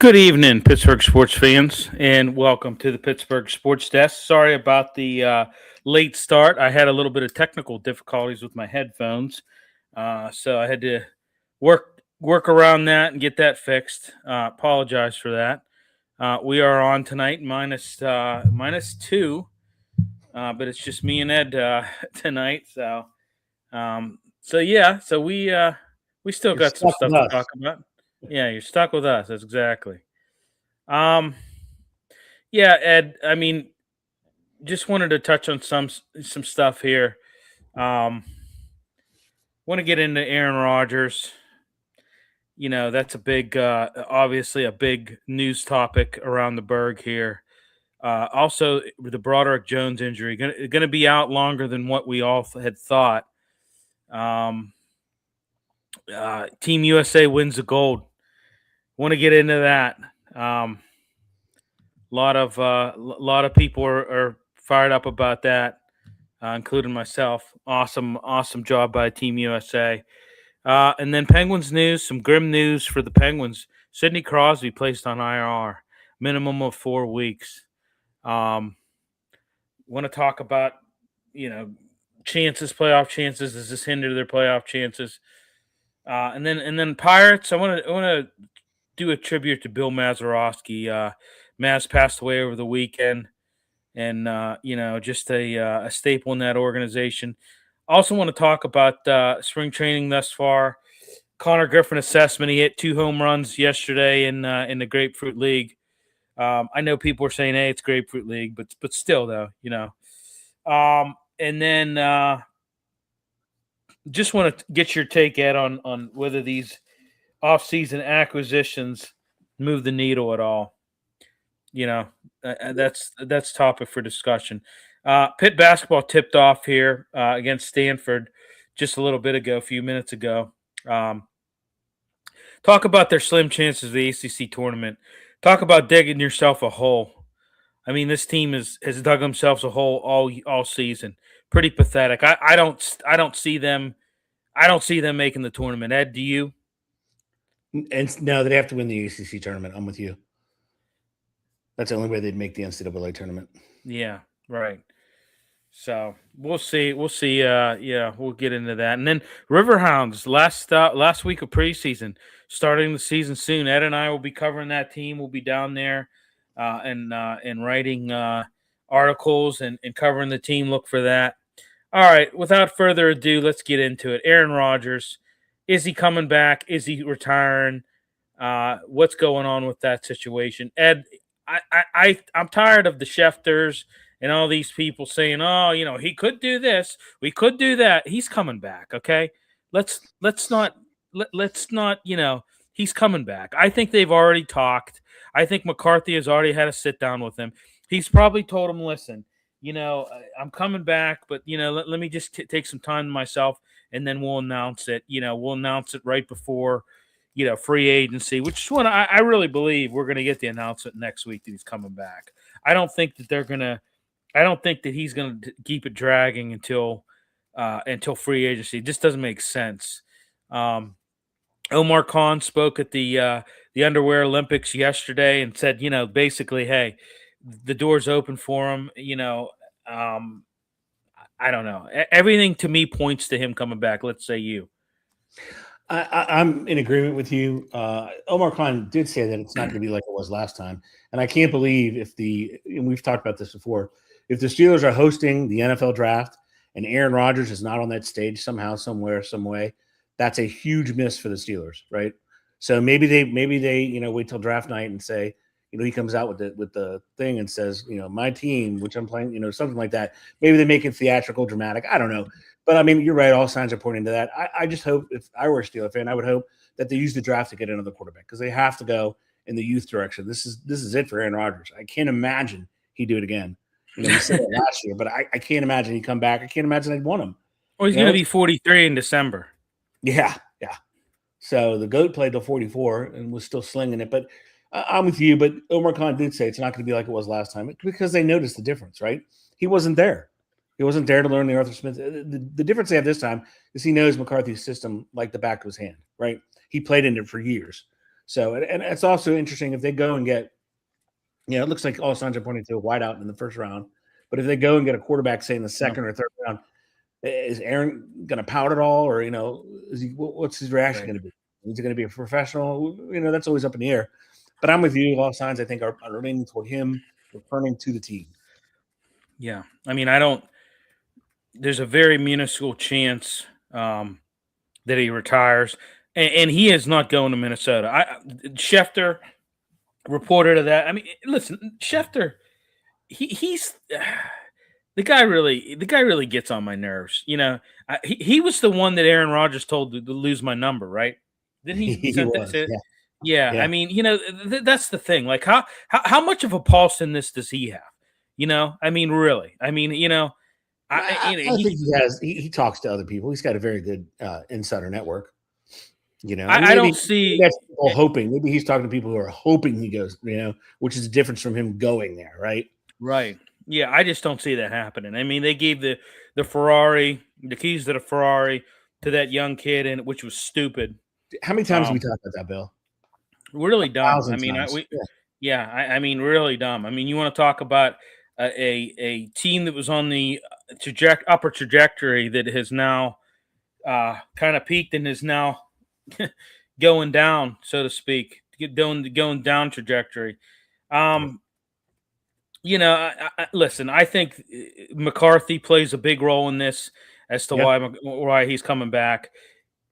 Good evening, Pittsburgh sports fans, and welcome to the Pittsburgh Sports Desk. Sorry about the late start. I had a little bit of technical difficulties with my headphones, so I had to work around that and get that fixed. Apologize for that. We are on tonight, minus two, but it's just me and Ed tonight. So we still You're got some stuck stuff with to us. talk about. Yeah, you're stuck with us. That's exactly. Um, yeah, Ed. I mean, just wanted to touch on some stuff here. Um, Want to get into Aaron Rodgers. You know, that's a big, obviously a big news topic around the Berg here. Also, with the Broderick Jones injury, going to be out longer than what we all had thought. Um, Team USA wins the gold. Want to get into that. Lot of people are fired up about that, including myself. Awesome job by Team USA. And then Penguins news, some grim news for the Penguins. Sidney Crosby placed on IR, minimum of 4 weeks. Want to talk about playoff chances? Does this hinder their playoff chances? And then Pirates. I want to do a tribute to Bill Mazeroski. Maz passed away over the weekend, and just a staple in that organization. Also, want to talk about spring training thus far. Connor Griffin assessment. He hit 2 home runs yesterday in the Grapefruit League. I know people are saying, "Hey, it's Grapefruit League," but still, though, And then just want to get your take, Ed, on whether these off-season acquisitions move the needle at all. That's topic for discussion. Pitt basketball tipped off here against Stanford just a few minutes ago. Talk about their slim chances of the ACC tournament. Talk about digging yourself a hole. I mean, this team has dug themselves a hole all season. Pretty pathetic. I don't see them. I don't see them making the tournament. Ed, do you? And no, they'd have to win the ACC tournament. I'm with you. That's the only way they'd make the NCAA tournament. Yeah, right. So we'll see. We'll see. We'll get into that. And then Riverhounds last week of preseason, starting the season soon. Ed and I will be covering that team. We'll be down there and writing articles and covering the team. Look for that. All right. Without further ado, let's get into it. Aaron Rodgers, is he coming back? Is he retiring? What's going on with that situation? Ed, I'm tired of the Schefters and all these people saying, "Oh, he could do this, we could do that." He's coming back, okay? Let's not. He's coming back. I think they've already talked. I think McCarthy has already had a sit down with him. He's probably told him, "Listen, I'm coming back, but let me just take some time to myself, and then we'll announce it. We'll announce it right before." Free agency, which is what I really believe we're going to get the announcement next week that he's coming back. I don't think that he's going to keep it dragging until free agency. It just doesn't make sense. Omar Khan spoke at the Underwear Olympics yesterday and said, basically, hey, the door's open for him. I don't know. Everything to me points to him coming back. Let's say you. I'm in agreement with you. Omar Khan did say that it's not going to be like it was last time. And I can't believe and we've talked about this before, if the Steelers are hosting the NFL draft and Aaron Rodgers is not on that stage somehow, somewhere, some way, that's a huge miss for the Steelers, right? So maybe they wait till draft night and say, he comes out with the thing and says, my team, which I'm playing, something like that. Maybe they make it theatrical, dramatic. I don't know. But I mean, you're right. All signs are pointing to that. I just hope, if I were a Steeler fan, I would hope that they use the draft to get another quarterback, because they have to go in the youth direction. This is it for Aaron Rodgers. I can't imagine he'd do it again. He said it last year, but I can't imagine he'd come back. I can't imagine they'd want him. Well, he's going to be 43 in December. Yeah. So the GOAT played till 44 and was still slinging it. But I'm with you. But Omar Khan did say it's not going to be like it was last time, because they noticed the difference, right? He wasn't there. He wasn't there to learn the Arthur Smith. The difference they have this time is he knows McCarthy's system like the back of his hand, right? He played in it for years. So, and it's also interesting if they go and get, it looks like all signs are pointing to a wideout in the first round. But if they go and get a quarterback, say in the second or third round, is Aaron going to pout at all, or what's his reaction going to be? Is he going to be a professional? That's always up in the air. But I'm with you. All signs I think are leaning toward him returning to the team. Yeah, I mean, there's a very minuscule chance that he retires, and he is not going to Minnesota. Schefter reported of that. I mean, listen, Schefter, he's the guy really gets on my nerves. He was the one that Aaron Rodgers told to lose my number, right? Didn't he? He was, yeah. I mean, that's the thing. Like, how much of a pulse in this does he have? I mean, really. I mean, I think he has. He talks to other people. He's got a very good insider network. I don't see that's people hoping. Maybe he's talking to people who are hoping he goes. Which is the difference from him going there, right? Right. Yeah, I just don't see that happening. I mean, they gave the Ferrari, the keys to the Ferrari to that young kid, and which was stupid. How many times have we talked about that, Bill? Really dumb. I mean, I mean, really dumb. I mean, you want to talk about a team that was on the upper trajectory that has now kind of peaked and is now going down, so to speak, going down trajectory. Listen, I think McCarthy plays a big role in this as to why he's coming back.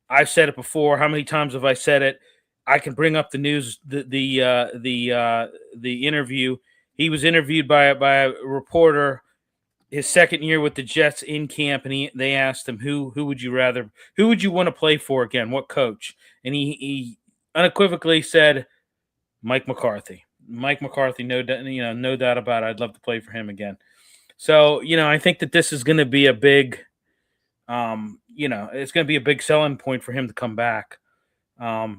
I've said it before. How many times have I said it? I can bring up the news, the interview. He was interviewed by a reporter his second year with the Jets in camp, and they asked him who would you want to play for again, what coach, and he unequivocally said Mike McCarthy. Mike McCarthy, no doubt about it. I'd love to play for him again. So, I think that this is going to be a big, it's going to be a big selling point for him to come back. I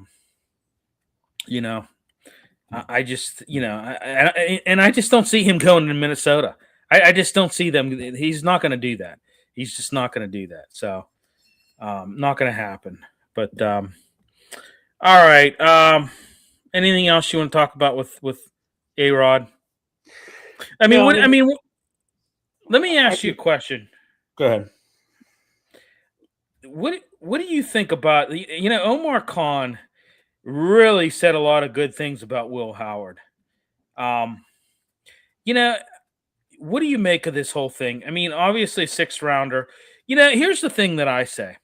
just, and I just don't see him going to Minnesota. I just don't see them. He's not going to do that. He's just not going to do that. So, not going to happen. But, all right. Anything else you want to talk about with A-Rod? I mean, let me ask you a question. Go ahead. What do you think about Omar Khan really said a lot of good things about Will Howard. What do you make of this whole thing? I mean, obviously a sixth rounder. Here's the thing that I say.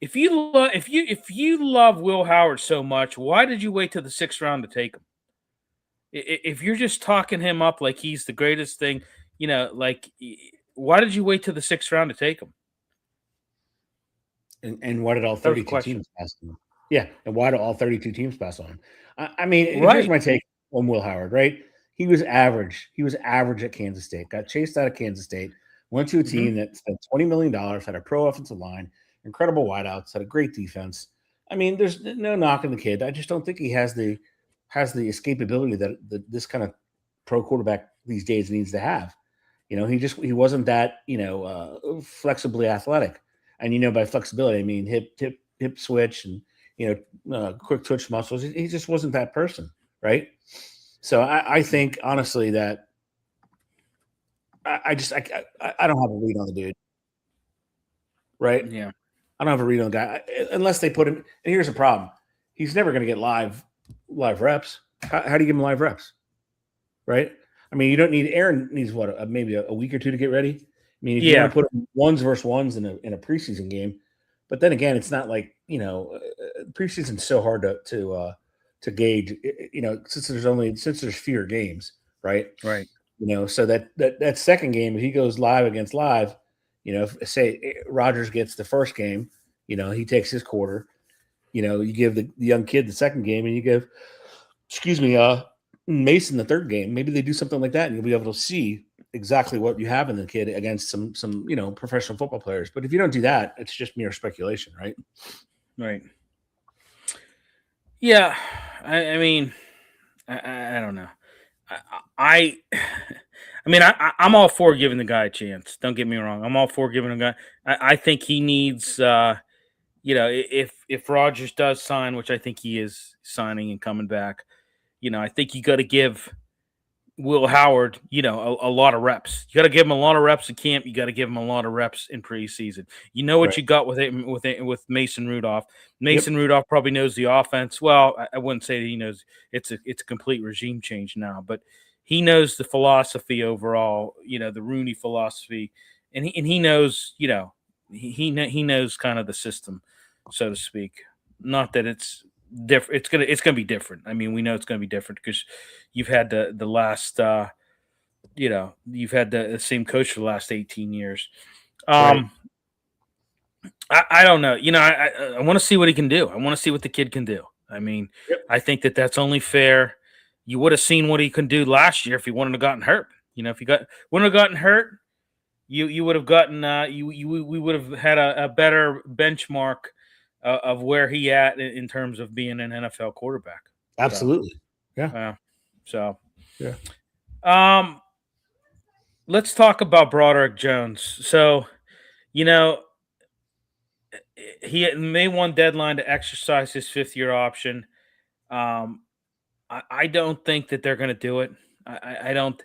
If you love Will Howard so much, why did you wait till the sixth round to take him? If you're just talking him up like he's the greatest thing, why did you wait till the sixth round to take him? And why did all 32 teams pass him? Yeah, and why do all 32 teams pass on him? I mean, here's my take on Will Howard, right? He was average. He was average at Kansas State. Got chased out of Kansas State. Went to a team that spent $20 million, had a pro offensive line, incredible wideouts, had a great defense. I mean, there's no knocking the kid. I just don't think he has the escapability that this kind of pro quarterback these days needs to have. He wasn't that flexibly athletic. And by flexibility, I mean hip switch and quick twitch muscles. He just wasn't that person, right? So I think honestly that I don't have a read on the dude, right? Yeah, I don't have a read on the guy unless they put him. And here's the problem: he's never going to get live reps. How do you give him live reps, right? I mean, you don't need. Aaron needs maybe a week or two to get ready. I mean, if you want to put him ones versus ones in a preseason game, but then again, it's not like preseason's so hard to gauge. Since there's fewer games, right? Right. So that second game, if he goes live against live, say Rodgers gets the first game, he takes his quarter. You give the young kid the second game, and you give, Mason the third game. Maybe they do something like that, and you'll be able to see exactly what you have in the kid against some professional football players. But if you don't do that, it's just mere speculation, right? Right. Yeah, I mean, I don't know. I mean, I'm all for giving the guy a chance. Don't get me wrong. I'm all for giving a guy. I think he needs, if Rodgers does sign, which I think he is signing and coming back, I think you got to give Will Howard, a lot of reps. You got to give him a lot of reps in camp. You got to give him a lot of reps in preseason. You know what Right. you got with Mason Rudolph. Yep. Mason Rudolph probably knows the offense. Well, I wouldn't say that he knows. It's a complete regime change now, but he knows the philosophy overall. The Rooney philosophy, and he knows. He knows kind of the system, so to speak. Not that it's different. It's gonna be different. I mean, we know it's gonna be different because you've had the last you've had the same coach for the last 18 years. Right. I don't know. I want to see what he can do. I want to see what the kid can do. I mean, Yep. I think that's only fair. You would have seen what he could do last year if he wouldn't have gotten hurt. If he wouldn't have gotten hurt, you would have gotten we would have had a better benchmark of where he at in terms of being an NFL quarterback. Absolutely. Yeah. So Yeah. Let's talk about Broderick Jones. So, he May 1 deadline to exercise his 5th-year option. I don't think that they're going to do it. I don't.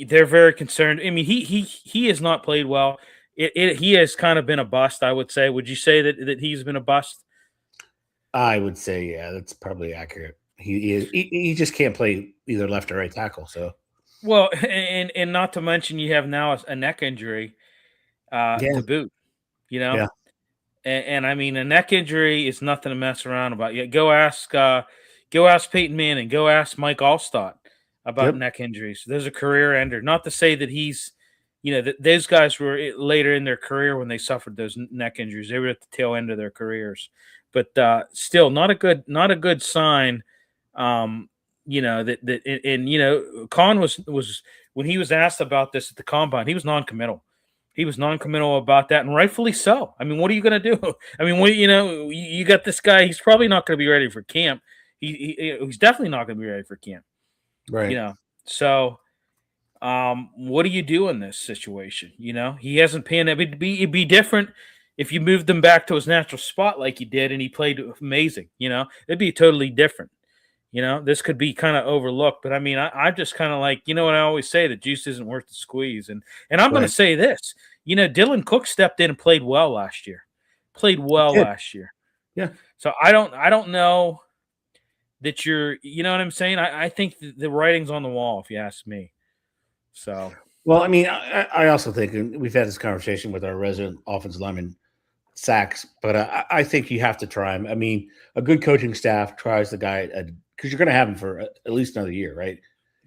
They're very concerned. I mean, he has not played well. He has kind of been a bust, I would say. Would you say that he's been a bust? I would say, yeah, that's probably accurate. He just can't play either left or right tackle. So, well, and not to mention you have now a neck injury to boot. Yeah. And I mean, a neck injury is nothing to mess around about. Yeah, go ask Peyton Manning, go ask Mike Allstott about neck injuries. There's a career ender. Not to say that he's, those guys were later in their career when they suffered those neck injuries. They were at the tail end of their careers, but still not a good sign. Khan was when he was asked about this at the combine, he was non-committal. He was non-committal about that, and rightfully so. I mean, what are you going to do? I mean, you got this guy. He's probably not going to be ready for camp. He's definitely not going to be ready for camp. Right. So what do you do in this situation? He hasn't panned out. It'd be different if you moved him back to his natural spot like you did, and he played amazing. It'd be totally different. This could be kind of overlooked, but I mean, I'm just kind of like, what I always say, the juice isn't worth the squeeze. And I'm going to say this, Dylan Cook stepped in and played well last year. Yeah. So I don't know that you know what I'm saying? I think the writing's on the wall, if you ask me. So, well, I mean, I also think, and we've had this conversation with our resident offensive lineman, Sacks, but I think you have to try him. I mean, a good coaching staff tries the guy because you're going to have him for at least another year, right?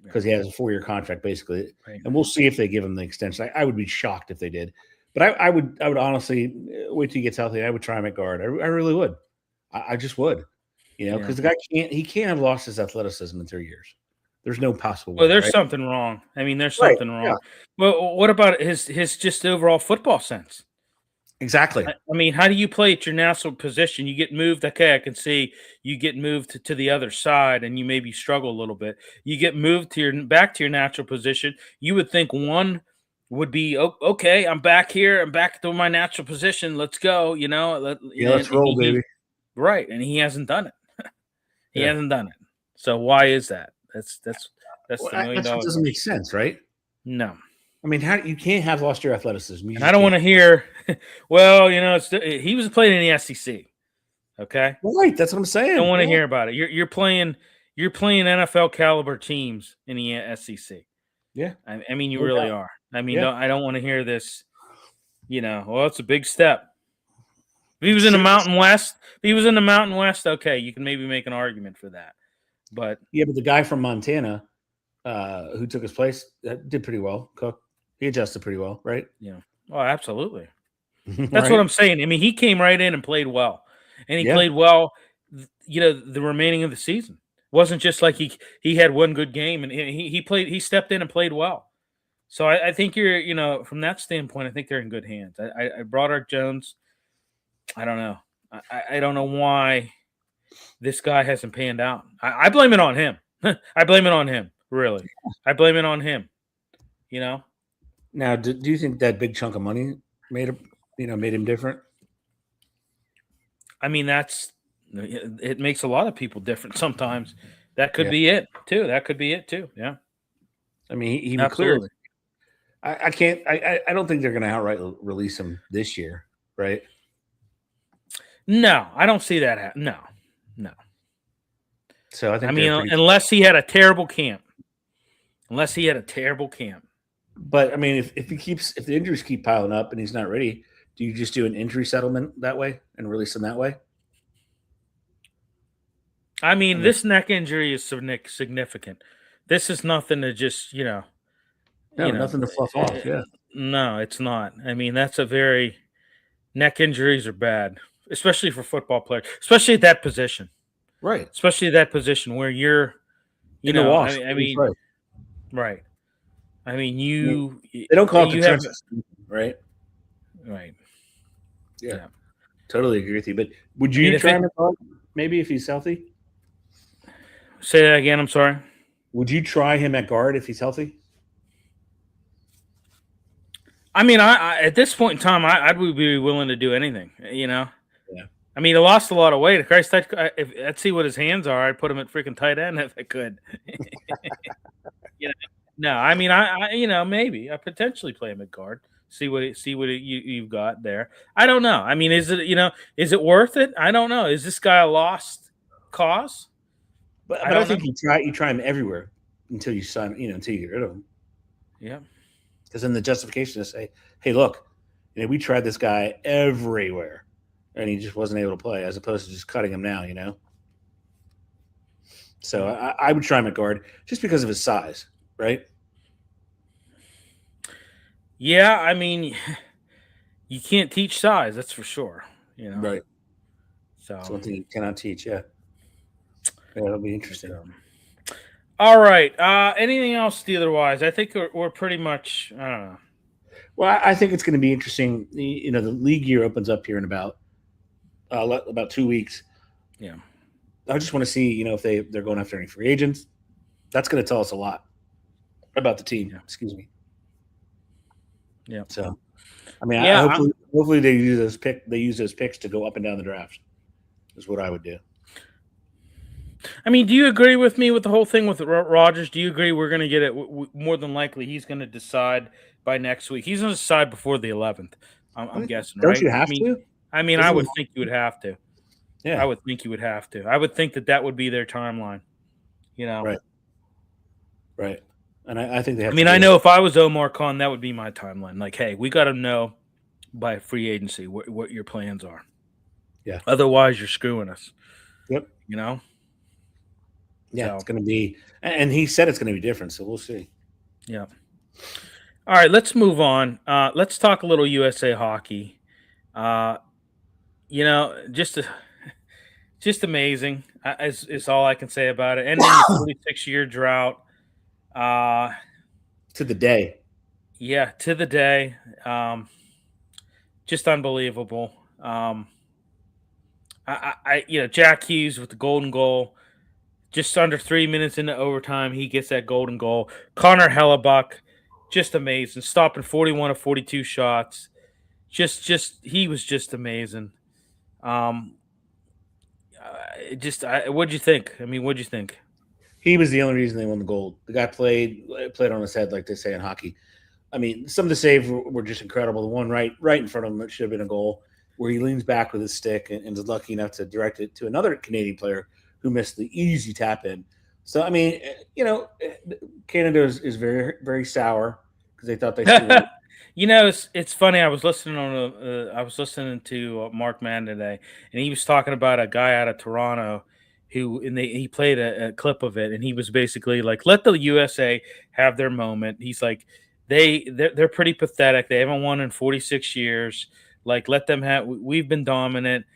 Because he has a 4-year contract basically, right. And we'll see if they give him the extension. I would be shocked if they did, but I would honestly wait till he gets healthy. I would try him at guard. I really would. I just would, because the guy can't have lost his athleticism in 3 years. There's no possible way. Well, there's something wrong. I mean, there's something wrong. Yeah. Well, what about his just overall football sense? Exactly. I mean, how do you play at your natural position? You get moved. Okay, I can see you get moved to the other side, and you maybe struggle a little bit. You get moved back to your natural position. You would think one would be okay. I'm back here. I'm back to my natural position. Let's go. Let's roll, baby. Right, and he hasn't done it. He hasn't done it. So why is that? That's the $1 million. That doesn't make sense, right? No. I mean, you can't have lost your athleticism. And I don't want to hear, well, he was playing in the SEC. Okay, right. That's what I'm saying. I don't want to hear about it. You're playing NFL caliber teams in the SEC. Yeah, I mean, you really are. I mean, I don't want to hear this. Well, it's a big step. If he was in the Mountain West, okay, you can maybe make an argument for that. But the guy from Montana who took his place did pretty well. Cook, he adjusted pretty well, right? Yeah. Oh, absolutely. That's what I'm saying. I mean, he came right in and played well, and he played well. The remaining of the season it wasn't just like he had one good game, and he played. He stepped in and played well. So I think you're from that standpoint, I think they're in good hands. I Broderick Jones. I don't know. I don't know why this guy hasn't panned out. I blame it on him. I blame it on him. Really, I blame it on him. Now, do you think that big chunk of money made him different? I mean, it makes a lot of people different sometimes. That could Yeah. be it too. That could be it too. Yeah. I mean, he cleared. Absolutely. I can't. I don't think they're going to outright release him this year, right? No, I don't see that. No. So I think I mean, pretty. unless he had a terrible camp. Unless he had a terrible camp. But I mean, if the injuries keep piling up and he's not ready, do you just do an injury settlement that way and release him that way? I mean, this neck injury is significant. This is nothing to just, nothing to fluff off. Yeah, no, it's not. I mean, neck injuries are bad, especially for football players, especially at that position. right. Especially at that position where you're, In the wash. I mean, right. I mean, they don't call it the trenches, right? Right. Yeah, totally agree with you. But would you try him at guard, maybe if he's healthy? Say that again. I'm sorry. Would you try him at guard if he's healthy? I mean, I at this point in time, I'd be willing to do anything. Yeah. I mean, he lost a lot of weight. Christ, I'd see what his hands are. I'd put him at freaking tight end if I could. No, I mean, I maybe I potentially play him at guard. See what you've got there. I don't know. I mean, is it worth it? I don't know. Is this guy a lost cause? But I think you try him everywhere until you sign, until you get rid of him. Yeah. Because then the justification is say, hey, look, we tried this guy everywhere, and he just wasn't able to play, as opposed to just cutting him now, So I would try him at guard just because of his size, right? Yeah, I mean, you can't teach size, that's for sure. Right. So it's one thing you cannot teach, yeah. That'll be interesting. All right. Anything else Steeler-wise? I think we're pretty much, I don't know. Well, I think it's going to be interesting. The league year opens up here in about 2 weeks. Yeah. I just want to see, if they're going after any free agents. That's going to tell us a lot about the team. Yeah. Excuse me. Yeah. So, I mean, hopefully they use those picks to go up and down the draft. Is what I would do. I mean, do you agree with me with the whole thing with Rodgers? Do you agree we're going to get it? More than likely, he's going to decide by next week. He's going to decide before the 11th. I'm guessing, right? Don't you have to? I mean, I would think you would have to. Yeah, I would think you would have to. I would think that would be their timeline. Right. And I think they have. I mean, I know if I was Omar Khan, that would be my timeline. Like, hey, we got to know by free agency what your plans are. Yeah. Otherwise, you're screwing us. Yep. Yeah, so. It's going to be, and he said it's going to be different, so we'll see. Yeah. All right, let's move on. Let's talk a little USA hockey. Just amazing. Is all I can say about it. Ending the 46-year drought. To the day. Yeah, to the day. Just unbelievable. Jack Hughes with the golden goal. Just under 3 minutes into overtime, he gets that golden goal. Connor Hellebuck, just amazing. Stopping 41 of 42 shots. He was just amazing. What'd you think? I mean, what'd you think? He was the only reason they won the gold. The guy played on his head, like they say in hockey. I mean, some of the saves were just incredible. The one right in front of him that should have been a goal, where he leans back with his stick and is lucky enough to direct it to another Canadian player who missed the easy tap in. So, I mean, Canada is very, very sour because they thought they should. It's funny. I was listening to Mark Mann today, and he was talking about a guy out of Toronto he played a clip of it, and he was basically like, let the USA have their moment. He's like, they're pretty pathetic. They haven't won in 46 years. Like, let them have. We've been dominant.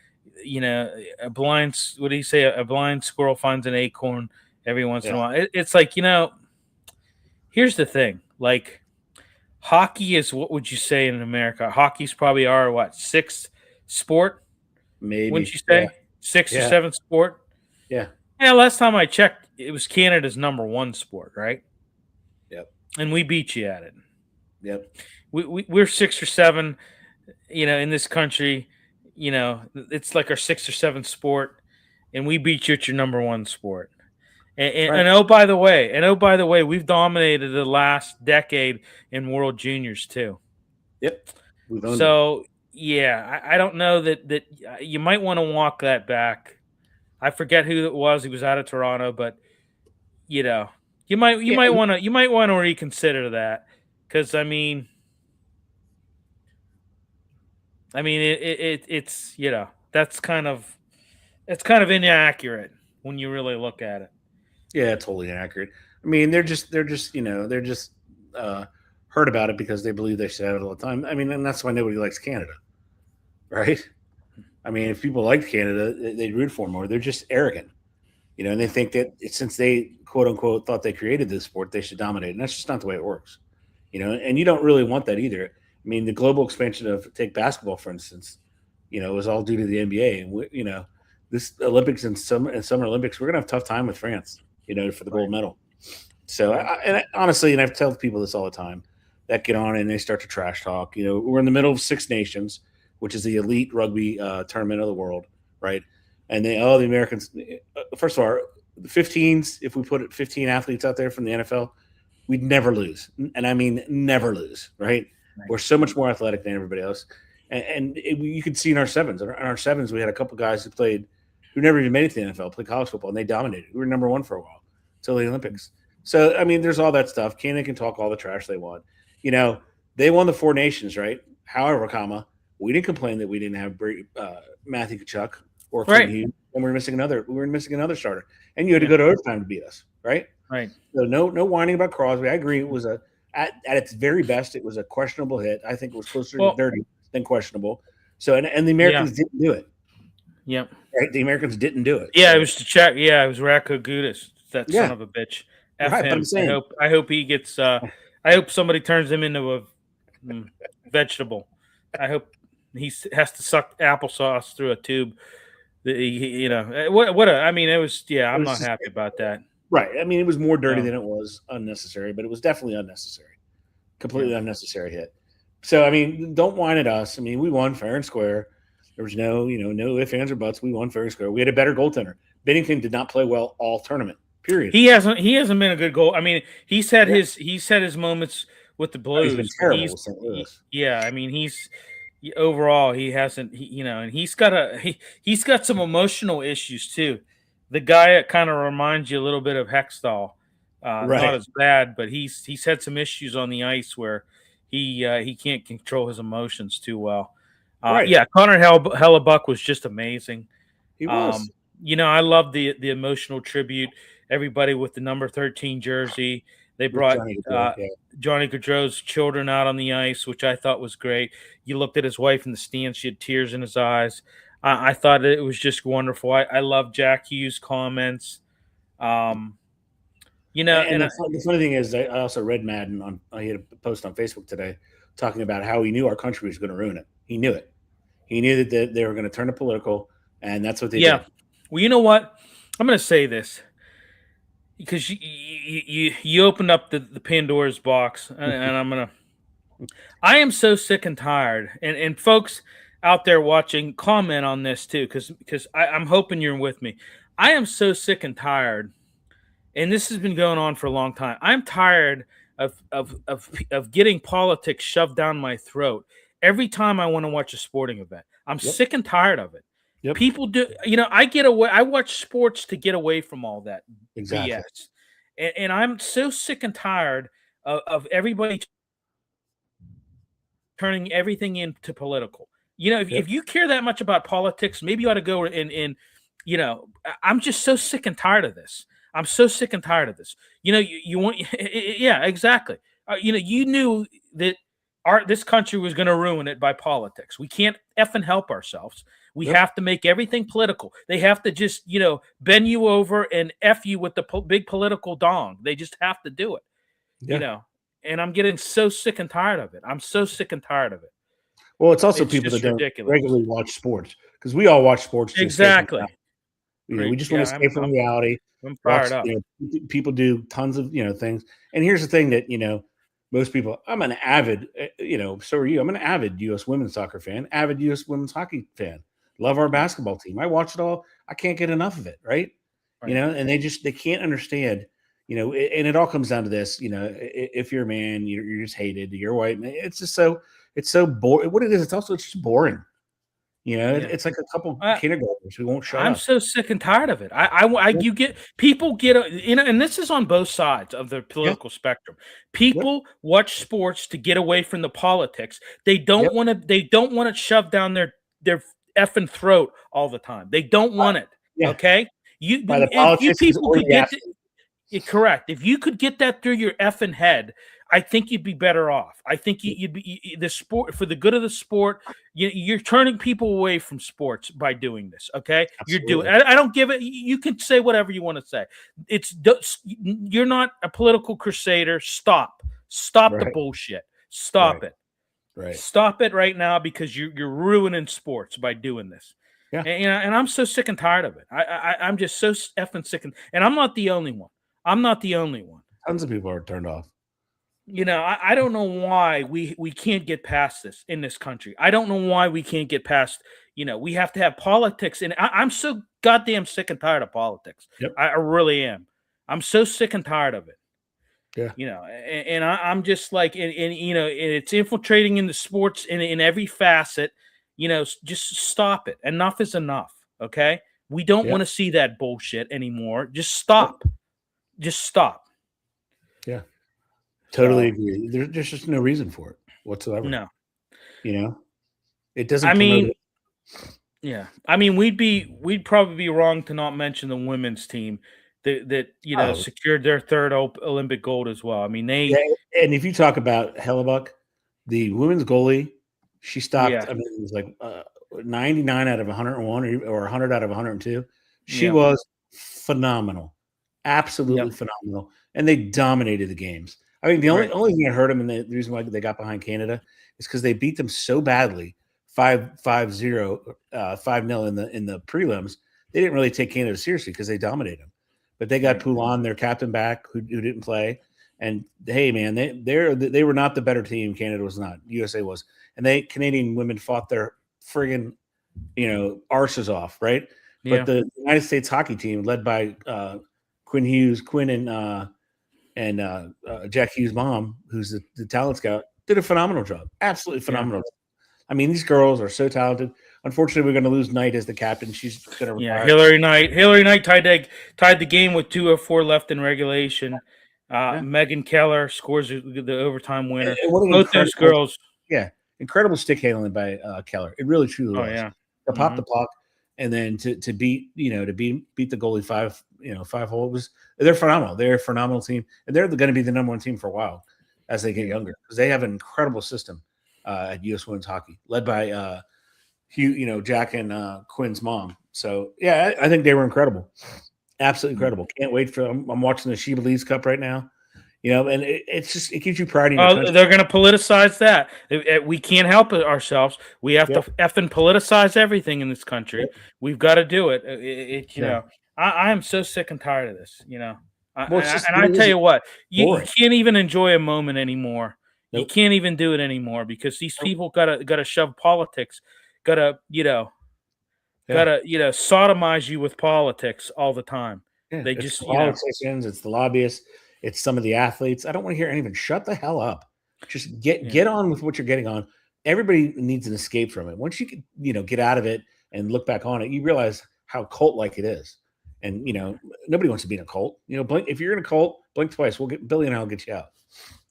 A blind squirrel finds an acorn every once in a while. It's like, here's the thing. Like, hockey is, what would you say in America? Hockey's probably our sixth sport? Maybe. Wouldn't you say? Sixth or seventh sport? Yeah. Yeah, last time I checked, it was Canada's number one sport, right? Yep. And we beat you at it. Yep. We're 6 or 7, in this country. it's like our sixth or seventh sport, and we beat you at your number one sport. And, Right. oh by the way, we've dominated the last decade in World Juniors too. Yep. We've owned them. So yeah, I don't know that you might want to walk that back. I forget who it was. He was out of Toronto, but you might want to reconsider that, because I mean it's that's kind of inaccurate when you really look at it. Yeah, totally inaccurate. I mean, they're just heard about it because they believe they should have it all the time. I mean, and that's why nobody likes Canada, right? I mean, if people liked Canada, they'd root for them, or they're just arrogant, and they think that since they quote unquote thought they created this sport, they should dominate, and that's just not the way it works, And you don't really want that either. I mean, the global expansion of, take basketball for instance, it was all due to the NBA, and this Olympics and Summer Olympics, we're gonna have a tough time with France, for the gold medal. So, honestly, and I've told people this all the time that get on and they start to trash talk. We're in the middle of Six Nations, which is the elite rugby tournament of the world, right? And the Americans. First of all, the 15s. If we put 15 athletes out there from the NFL, we'd never lose, and I mean never lose, right? We're so much more athletic than everybody else, and you could see in our sevens. In our sevens, we had a couple guys who never even made it to the NFL, played college football, and they dominated. We were number one for a while until the Olympics. So, I mean, there's all that stuff. Canada can talk all the trash they want. They won the Four Nations, right? However, we didn't complain that we didn't have Matthew Tkachuk or Flynn Hughes, and we were missing another starter. And you had to go to overtime to beat us, right? Right. So no whining about Crosby. I agree. It was at its very best, it was a questionable hit. I think it was closer to dirty than questionable. So, and the Americans didn't do it. Yep. Right? The Americans didn't do it. Yeah, so. It was to check. Yeah, it was Ratko Gudas, that son of a bitch. F right, him. I hope he gets. I hope somebody turns him into a vegetable. I hope he has to suck applesauce through a tube. What? I mean, it was. Yeah, I'm not happy about that. Right. I mean, it was more dirty than it was unnecessary, but it was definitely unnecessary. Completely unnecessary hit. So, I mean, don't whine at us. I mean, we won fair and square. There was no ifs, ands, or buts. We won fair and square. We had a better goaltender. Bennington did not play well all tournament. Period. He hasn't been a good goal. I mean, he's had his moments with the Blues. He's been terrible with St. Louis. I mean, overall he hasn't. And he's got some emotional issues too. The guy kind of reminds you a little bit of Hextall. Not as bad, but he's had some issues on the ice where he can't control his emotions too well. Connor Hellebuck was just amazing. He was. I love the emotional tribute. Everybody with the number 13 jersey. They brought Johnny Gaudreau's children out on the ice, which I thought was great. You looked at his wife in the stands; she had tears in his eyes. I thought it was just wonderful. I love Jack Hughes' comments. The funny thing is, I also read Madden he had a post on Facebook today talking about how he knew our country was going to ruin it. He knew it. He knew that they were going to turn it political, and that's what they did. Well, you know what? I'm going to say this because you opened up the Pandora's box, and I am so sick and tired, and folks out there watching, comment on this too, because I'm hoping you're with me. I am so sick and tired, and this has been going on for a long time. I'm tired of getting politics shoved down my throat every time I want to watch a sporting event. I'm sick and tired of it. Yep. People do, I get away. I watch sports to get away from all that BS, and I'm so sick and tired of everybody turning everything into political. If you care that much about politics, maybe you ought to go and I'm just so sick and tired of this. I'm so sick and tired of this. You want, exactly. You knew that this country was going to ruin it by politics. We can't effing help ourselves. We have to make everything political. They have to just, bend you over and F you with the big political dong. They just have to do it, and I'm getting so sick and tired of it. I'm so sick and tired of it. Well, it's also people that don't regularly watch sports, because we all watch sports. Exactly. We just want to escape from reality. I'm fired up. People do tons of, things. And here's the thing that, most people, I'm an avid, so are you. I'm an avid U.S. women's soccer fan, avid U.S. women's hockey fan. Love our basketball team. I watch it all. I can't get enough of it, right? Right. And they can't understand, and it all comes down to this, if you're a man, you're just hated. You're white. It's just it's so boring. What it is, it's just boring. Yeah. It's like a couple kindergartners who won't shut I'm up. so sick and tired of it. You get people get, and this is on both sides of the political spectrum. People watch sports to get away from the politics. They don't want to. They don't want it shoved down their effing throat all the time. They don't want it. Okay, By the politicians people or could the get athletes. correct. If you could get that through your effing head, I think you'd be better off. I think you'd be the sport for the good of the sport. You're turning people away from sports by doing this. Okay, Absolutely. you're doing. I don't give it. You can say whatever you want to say. You're not a political crusader. Stop the bullshit. Stop it. Right. Stop it right now because you're ruining sports by doing this. Yeah. And I'm so sick and tired of it. I'm just so effing sick and I'm not the only one. I'm not the only one. Tons of people are turned off. I don't know why we can't get past this in this country. I don't know why we can't get past, we have to have politics. And I'm so goddamn sick and tired of politics. Yep. I really am. I'm so sick and tired of it. Yeah. And I'm just like, and it's infiltrating in the sports in every facet, just stop it. Enough is enough. Okay. We don't want to see that bullshit anymore. Just stop. Just stop. Yeah. Totally agree. There's just no reason for it whatsoever. No. It doesn't. Yeah. I mean, we'd probably be wrong to not mention the women's team that secured their third Olympic gold as well. I mean, and if you talk about Hellebuck, the women's goalie, she stopped. Yeah. I mean, it was like 99 out of 101 or 100 out of 102. She was phenomenal, absolutely phenomenal, and they dominated the games. I mean, the only thing that hurt them and the reason why they got behind Canada is because they beat them so badly, 5-0 in the prelims. They didn't really take Canada seriously because they dominated them. But they got Poulin, their captain, back who didn't play. And hey, man, they were not the better team. Canada was not. USA was, and Canadian women fought their friggin' arses off, right? Yeah. But the United States hockey team, led by Quinn and Jack Hughes' mom, who's the talent scout, did a phenomenal job. Absolutely phenomenal. Yeah. I mean, these girls are so talented. Unfortunately, we're going to lose Knight as the captain. She's going to retire. Yeah, Hillary Knight tied the game with 2:04 left in regulation. Megan Keller scores the overtime winner. Both those girls. Yeah, incredible stick handling by Keller. It really truly was. Yeah. To pop the puck and then to beat the goalie 5-hole. They're phenomenal. They're a phenomenal team, and they're going to be the number one team for a while as they get younger because they have an incredible system at U.S. women's hockey, led by Jack and Quinn's mom. So yeah, I think they were incredible, absolutely incredible. Can't wait for. I'm watching the She Believes Cup right now. And it gives you pride in your country. They're going to politicize that. We can't help it ourselves. We have to effing politicize everything in this country. Yep. We've got to do it. I am so sick and tired of this. I tell you what, you can't even enjoy a moment anymore. Nope. You can't even do it anymore because these people got to shove politics. Got to sodomize you with politics all the time. Yeah, they just the politicians. It's the lobbyists. It's some of the athletes. I don't want to hear anything. Shut the hell up. Just get on with what you're getting on. Everybody needs an escape from it. Once you get out of it and look back on it, you realize how cult-like it is. And nobody wants to be in a cult. Blink, if you're in a cult, blink twice. Billy and I'll get you out.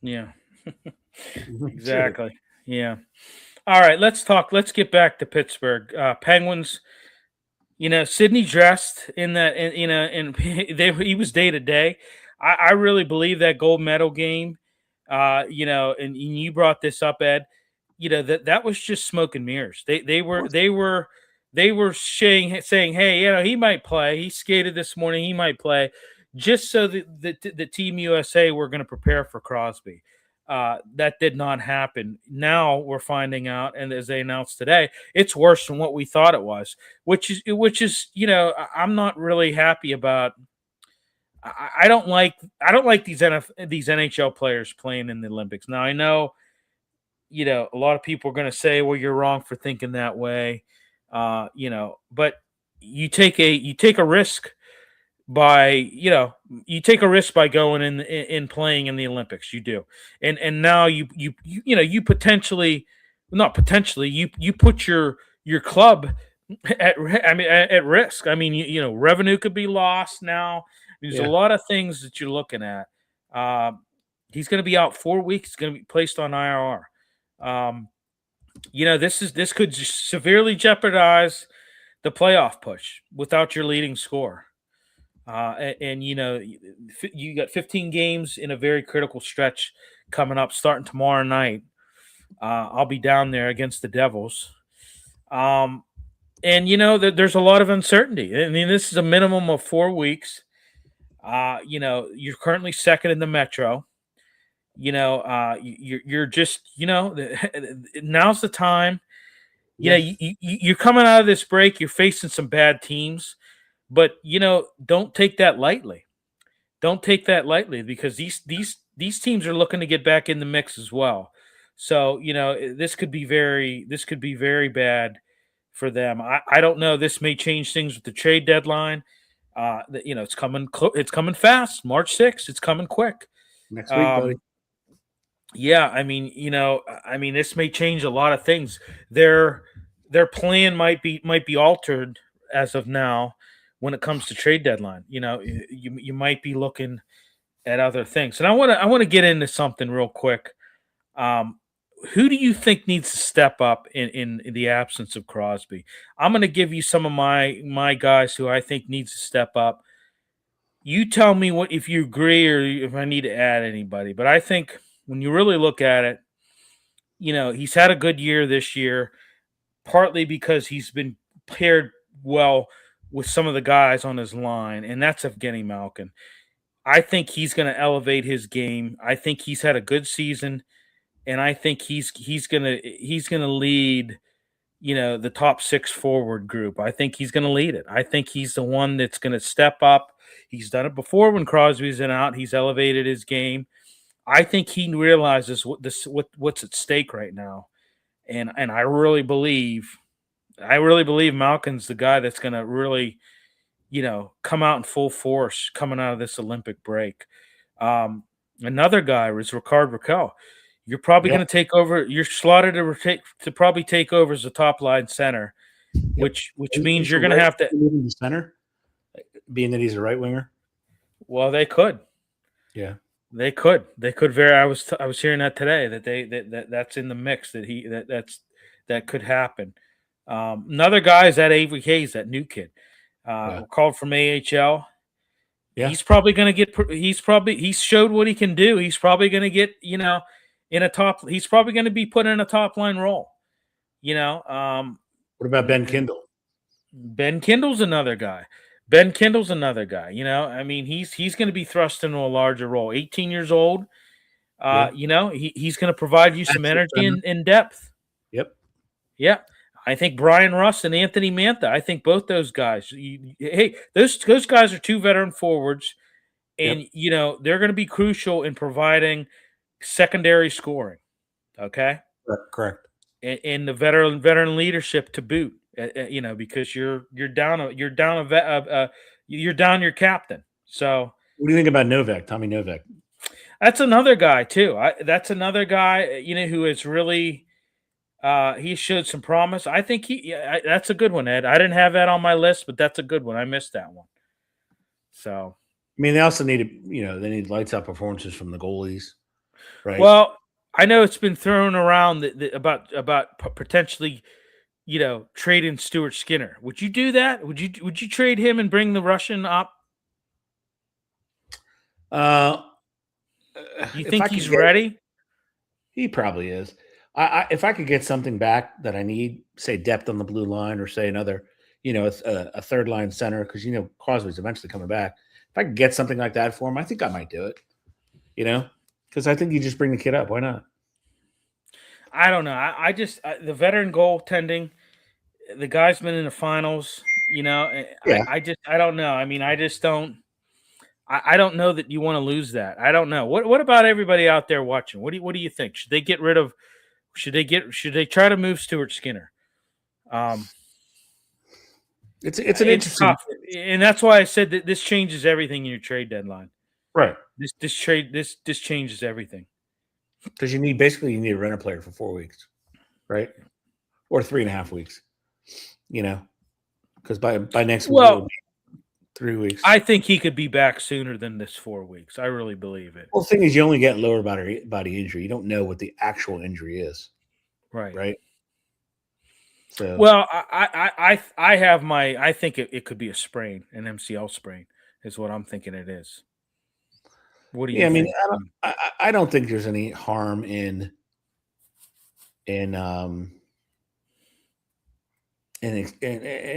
Yeah, exactly. Yeah. All right, let's talk. Let's get back to Pittsburgh Penguins. Sidney dressed in that. He was day to day. I really believe that gold medal game, and you brought this up, Ed, that was just smoke and mirrors. They were saying, hey, he might play. He skated this morning. He might play just so that the Team USA were going to prepare for Crosby. That did not happen. Now we're finding out, and as they announced today, it's worse than what we thought it was, which is, I'm not really happy about. I don't like these NHL players playing in the Olympics. Now I know, a lot of people are going to say, "Well, you're wrong for thinking that way," but you take a risk by going in playing in the Olympics. You do, and now you potentially, not potentially, you put your club at risk. I mean, revenue could be lost now. There's a Yeah. lot of things that you're looking at. Um, he's going to be out 4 weeks. He's going to be placed on IR. Um, this could just severely jeopardize the playoff push without your leading scorer. You got 15 games in a very critical stretch coming up, starting tomorrow night. I'll be down there against the Devils. And there's a lot of uncertainty. I mean, this is a minimum of 4 weeks. You're currently second in the Metro. You're just, now's the time. You're coming out of this break. You're facing some bad teams, but don't take that lightly. Don't take that lightly, because these teams are looking to get back in the mix as well. So this could be very bad for them. I don't know. This may change things with the trade deadline. It's coming. It's coming fast. March 6th. It's coming quick. Next week, buddy. Yeah, I mean, this may change a lot of things. Their plan might be altered as of now when it comes to trade deadline. You might be looking at other things. And I want to get into something real quick. Who do you think needs to step up in the absence of Crosby? I'm going to give you some of my guys who I think needs to step up. You tell me if you agree or if I need to add anybody. But I think when you really look at it, he's had a good year this year, partly because he's been paired well with some of the guys on his line, and that's Evgeny Malkin. I think he's going to elevate his game. I think he's had a good season, and I think he's gonna lead, the top 6 forward group. I think he's going to lead it. I think he's the one that's going to step up. He's done it before when Crosby's been out. He's elevated his game. I think he realizes what's at stake right now, and I really believe Malkin's the guy that's going to really, come out in full force coming out of this Olympic break. Another guy was Rickard Rakell. You're probably going to take over. You're slotted to probably take over as a top line center, which means you're going to have to center, being that he's a right winger. Well, they could. Yeah. They could very. I was hearing that today that that's in the mix, that could happen. Another guy is that Avery Hayes, that new kid, called from AHL. Yeah, he's probably going to get. He's showed what he can do. He's probably going to get in a top. He's probably going to be put in a top line role. What about Ben Kindle? Ben Kindle's another guy. I mean, he's going to be thrust into a larger role. 18 years old. He's going to provide you some energy and depth. Yep. Yeah. I think Brian Russ and Anthony Mantha. I think both those guys. Those guys are 2 veteran forwards, and they're going to be crucial in providing secondary scoring. Okay. Correct. And the veteran leadership to boot. Because you're down your captain. So what do you think about Novak, Tommy Novak? That's another guy too. That's another guy, who is really he showed some promise. I think that's a good one, Ed. I didn't have that on my list, but that's a good one. I missed that one. So I mean, they also need they need lights out performances from the goalies, right? Well, I know it's been thrown around about potentially trading Stuart Skinner. Would you do that? Would you trade him and bring the Russian up? You think he's ready? He probably is. If I could get something back that I need, say depth on the blue line, or say another, a third line center, because Crosby's eventually coming back. If I could get something like that for him, I think I might do it. Because I think you just bring the kid up. Why not? I don't know. I just the veteran goaltending, the guy's been in the finals. I don't know. I mean, I just don't. I don't know that you want to lose that. I don't know. What about everybody out there watching? What do you think? Should they get rid of? Should they try to move Stuart Skinner? It's an It's interesting, tough, and that's why I said that this changes everything in your trade deadline. right? This changes everything. Because you need a rent a player for 4 weeks, right? Or 3.5 weeks. Because by next week it will Well, be 3 weeks. I think he could be back sooner than this 4 weeks. I really believe it. Well, the thing is, you only get lower body injury. You don't know what the actual injury is, Right. right? So, Well, I have my. I think it could be a sprain, an MCL sprain, is what I'm thinking it is. What do you yeah, I mean, think? I don't think there's any harm in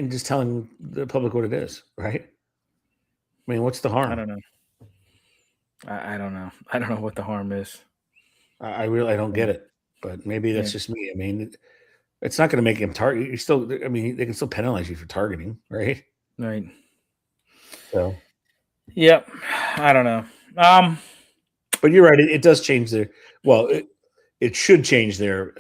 just telling the public what it is, right? I mean, what's the harm? I don't know. I don't know. I don't know what the harm is. I really don't get it, but maybe that's just me. I mean, it's not going to make him target. You still, I mean, they can still penalize you for targeting, right? Right. So, yep. I don't know. But you're right. It does change their. Well, it should change their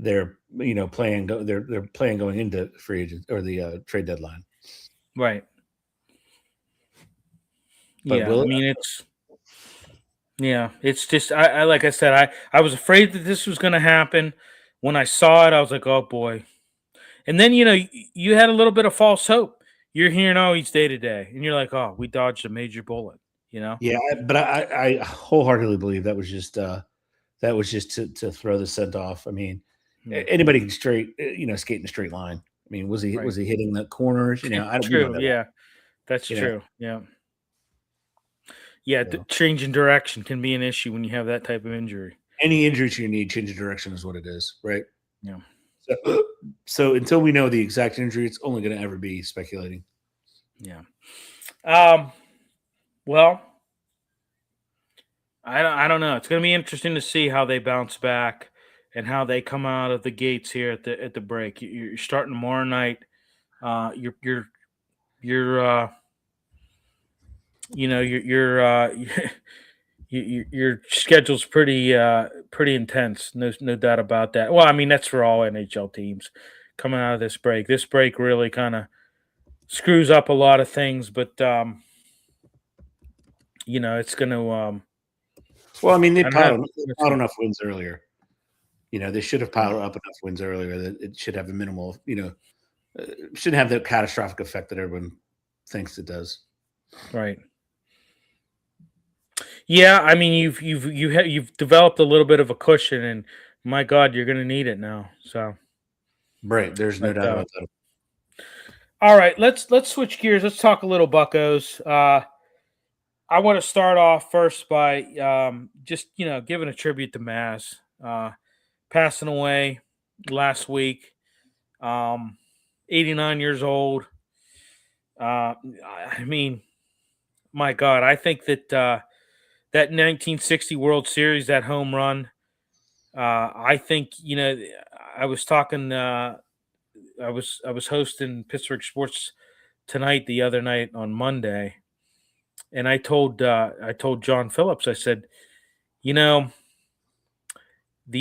plan. Their plan going into free agent or the trade deadline. Right. But yeah. I mean, it's just I like I said, I was afraid that this was going to happen. When I saw it, I was like, oh boy. And then you had a little bit of false hope. You're hearing, oh, he's day to day, and you're like, oh, we dodged a major bullet. Yeah, but I wholeheartedly believe that was just to throw the scent off. I mean, anybody can skate in a straight line. I mean, was he hitting the corners? I don't true. know Yeah, that's true. Yeah, changing direction can be an issue when you have that type of injury. Any injury to your knee, change of direction is what it is, right? Yeah. So until we know the exact injury, it's only going to ever be speculating. Yeah. Well, I don't know. It's going to be interesting to see how they bounce back and how they come out of the gates here at the break. You're starting tomorrow night. Your schedule's pretty intense. No doubt about that. Well, I mean that's for all NHL teams coming out of this break. This break really kind of screws up a lot of things, but it's going to. Well, I mean they piled enough wins earlier. They should have piled up enough wins earlier that it should have a minimal. Shouldn't have the catastrophic effect that everyone thinks it does. Right. Yeah, I mean you've developed a little bit of a cushion, and my God, you're going to need it now. So, right, there's no doubt about that. All right, let's switch gears. Let's talk a little Buccos. I want to start off first by just giving a tribute to Maz, passing away last week, 89 years old. I mean, my God, I think that that 1960 World Series, that home run, I think I was talking. I was hosting Pittsburgh Sports Tonight the other night on Monday, and I told John Phillips, I said, the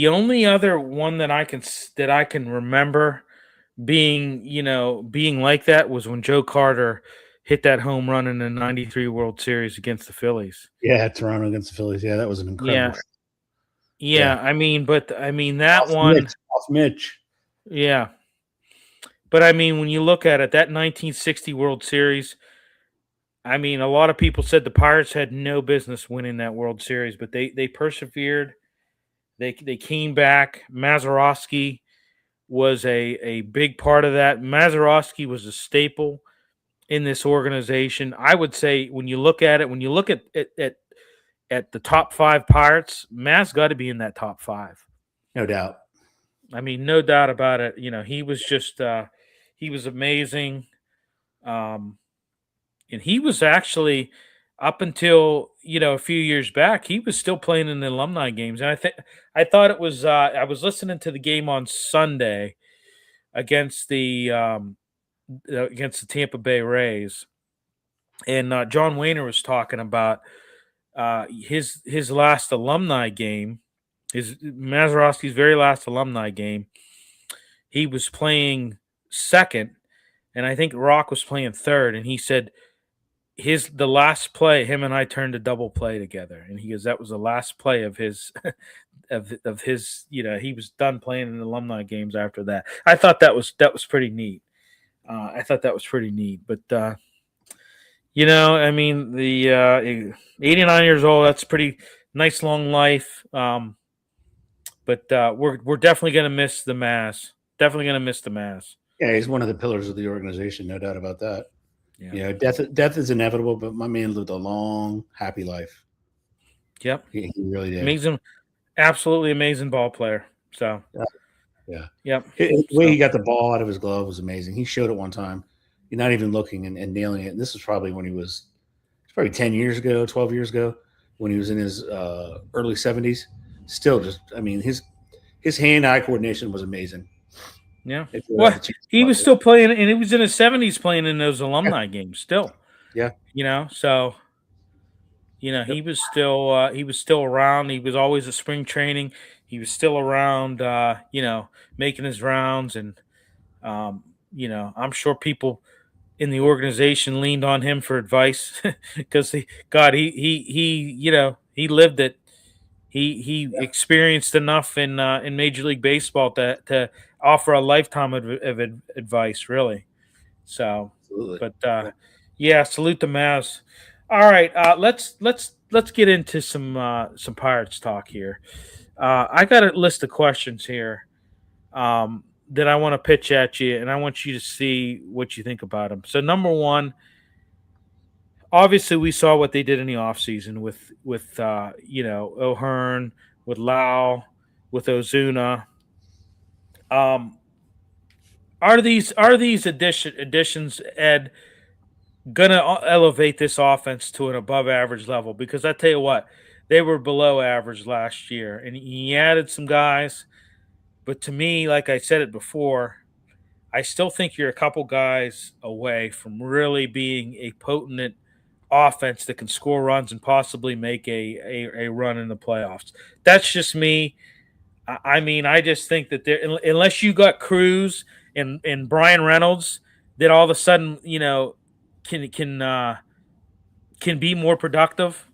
only other one that I can remember being like that was when Joe Carter hit that home run in the '93 World Series against the Phillies. Yeah, Toronto against the Phillies. Yeah, that was an incredible. Yeah. I mean that off one. Mitch. Yeah. But I mean, when you look at it, that 1960 World Series, I mean, a lot of people said the Pirates had no business winning that World Series, but they persevered. They came back. Mazeroski was a big part of that. Mazeroski was a staple in this organization. I would say when you look at the top 5 Pirates, Maz got to be in that top 5. No doubt. I mean, no doubt about it. He was just he was amazing. And he was actually up until a few years back, he was still playing in the alumni games. And I thought it was I was listening to the game on Sunday against the Tampa Bay Rays, And John Wayner was talking about his last alumni game, his Mazeroski's very last alumni game. He was playing second, and I think Rock was playing third. And he said the last play, him and I turned a double play together, and he goes, that was the last play of his of his. He was done playing in alumni games after that. I thought that was pretty neat. But I mean, the 89 years old, that's pretty nice long life. But we're definitely going to miss the Maz. Definitely going to miss the Maz. Yeah, he's one of the pillars of the organization, no doubt about that. Yeah. Death is inevitable, but my man lived a long, happy life. Yep. He really did. Amazing, absolutely amazing ball player. So, yeah. Yep. The way he got the ball out of his glove was amazing. He showed it one time. You're not even looking and nailing it. And this was probably when he was probably 10 years ago, 12 years ago, when he was in his early 70s. Still his hand-eye coordination was amazing. Yeah. Well, he was still playing, and he was in his 70s playing in those alumni games still. Yeah. So he was still around. He was always at spring training. He was still around, making his rounds, and I'm sure people in the organization leaned on him for advice because he lived it. He experienced enough in Major League Baseball to offer a lifetime of advice, really. So, Absolutely. but salute the Mavs. All right, let's get into some Pirates talk here. I got a list of questions here that I want to pitch at you, and I want you to see what you think about them. So, number one, obviously, we saw what they did in the offseason with O'Hearn, with Lau, with Ozuna. Are these additions, Ed, gonna elevate this offense to an above average level? Because I tell you what, they were below average last year, and he added some guys. But to me, like I said it before, I still think you're a couple guys away from really being a potent offense that can score runs and possibly make a run in the playoffs. That's just me. I mean, I just think that unless you got Cruz and Brian Reynolds, that all of a sudden can be more productive.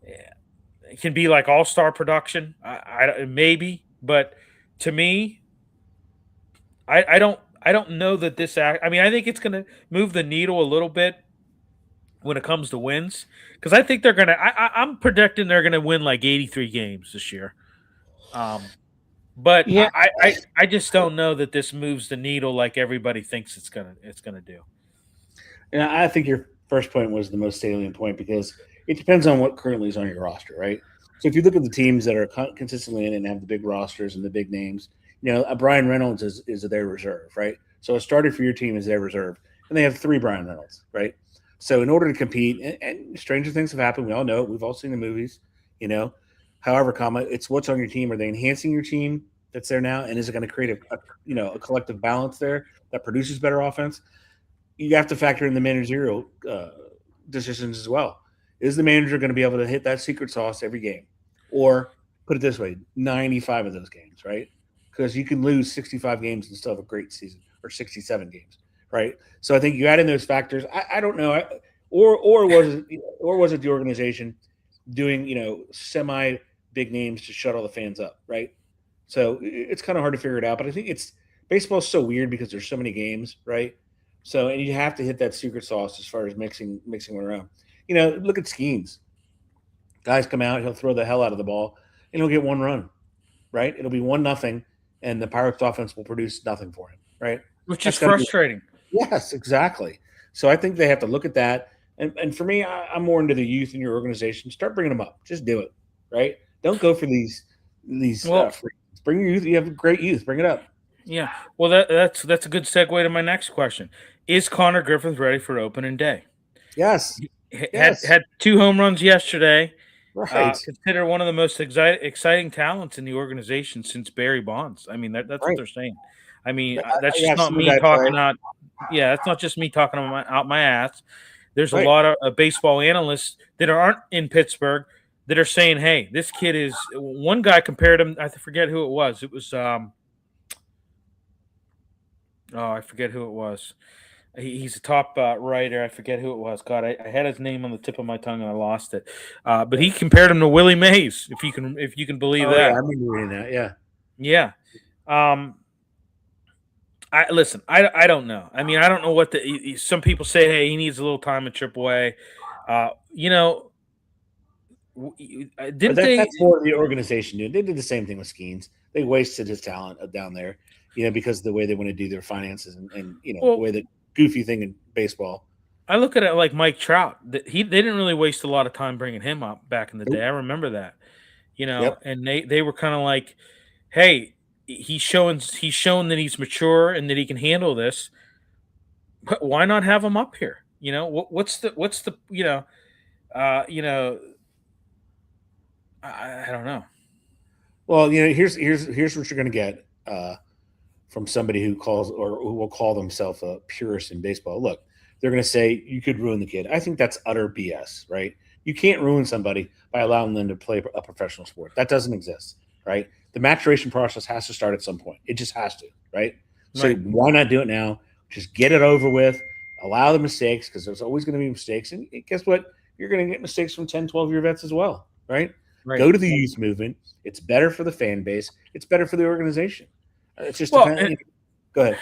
It can be like all-star production. I maybe, but to me, I don't know that this I mean, I think it's going to move the needle a little bit when it comes to wins, because I think they're gonna. I'm predicting they're gonna win like 83 games this year. But yeah. I just don't know that this moves the needle like everybody thinks it's gonna do. And I think your first point was the most salient point, because it depends on what currently is on your roster, right? So if you look at the teams that are consistently in and have the big rosters and the big names, Brian Reynolds is their reserve, right? So a starter for your team is their reserve, and they have 3 Brian Reynolds, right? So in order to compete, and stranger things have happened, we all know it. We've all seen the movies, However, it's what's on your team. Are they enhancing your team that's there now, and is it going to create a collective balance there that produces better offense? You have to factor in the managerial decisions as well. Is the manager going to be able to hit that secret sauce every game, or put it this way, 95 of those games, right? Because you can lose 65 games and still have a great season, or 67 games. Right, so I think you add in those factors. I don't know, or was it the organization doing semi big names to shut all the fans up, right? So it's kind of hard to figure it out. But I think baseball's so weird because there's so many games, right? So and you have to hit that secret sauce as far as mixing one around. Look at Skeens. Guys come out, he'll throw the hell out of the ball, and he'll get 1 run, right? It'll be 1-0, and the Pirates offense will produce nothing for him, right? Which is frustrating. Yes, exactly. So I think they have to look at that. And for me, I'm more into the youth in your organization. Start bringing them up. Just do it, right? Don't go for these. Bring your youth. You have great youth. Bring it up. Yeah. Well, that's a good segue to my next question. Is Connor Griffith ready for opening day? Yes. Had 2 home runs yesterday. Right. Considered one of the most exciting talents in the organization since Barry Bonds. I mean, that's right. What they're saying. I mean, that's just not me talking out. Yeah, that's not just me talking out my ass. There's a Right. lot of baseball analysts that aren't in Pittsburgh that are saying, "Hey, this kid is." One guy compared him. I forget who it was. It was oh, I forget who it was. He's a top writer. I forget who it was. God, I had his name on the tip of my tongue and I lost it. But he compared him to Willie Mays, if you can believe Oh yeah, I that. remember reading that. Yeah. Yeah. Um, I listen. I don't know. I mean, I don't know what the. Some people say, hey, he needs a little time in AAA. You know, But didn't they? that's more the organization, dude. They did the same thing with Skeens. They wasted his talent down there, because of the way they want to do their finances and the Well, way that goofy thing in baseball. I look at it like Mike Trout. They didn't really waste a lot of time bringing him up back in the day. Nope. I remember that. Yep. And they were kind of like, hey, he's showing that he's mature and that he can handle this. But why not have him up here? What's the uh, you know I don't know. Well, here's what you're going to get from somebody who calls or who will call themselves a purist in baseball. Look, they're going to say you could ruin the kid. I think that's utter BS, right? You can't ruin somebody by allowing them to play a professional sport. That doesn't exist, right? The maturation process has to start at some point. It just has to, right? So Right. why not do it now? Just get it over with. Allow the mistakes because there's always going to be mistakes. And guess what? You're going to get mistakes from 10, 12-year vets as well, right? Right. Go to the youth movement. It's better for the fan base. It's better for the organization. It's just Well, depending. Go ahead.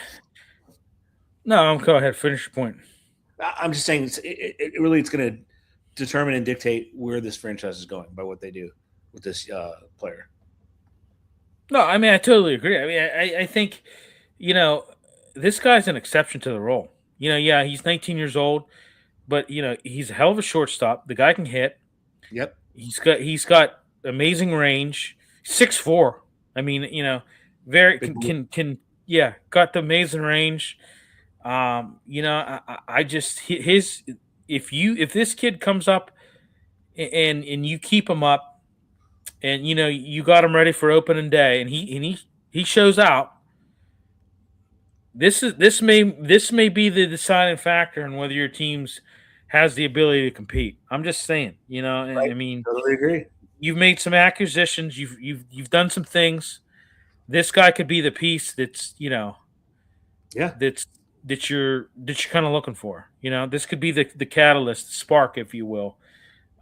no, go ahead. Finish your point. I'm just saying it really it's going to determine and dictate where this franchise is going by what they do with this player. No, I mean I totally agree. I mean I think this guy's an exception to the role. Yeah, he's 19 years old, but he's a hell of a shortstop. The guy can hit. Yep. He's got amazing range. 6'4". I mean, very can yeah, got the amazing range. I just his if this kid comes up and you keep him up and you got him ready for opening day and he shows out. This may be the deciding factor in whether your team's has the ability to compete. I'm just saying, Right. I mean, Totally agree. you've made some acquisitions, you've done some things. This guy could be the piece that's Yeah. that you're kind of looking for. This could be the catalyst, the spark, if you will,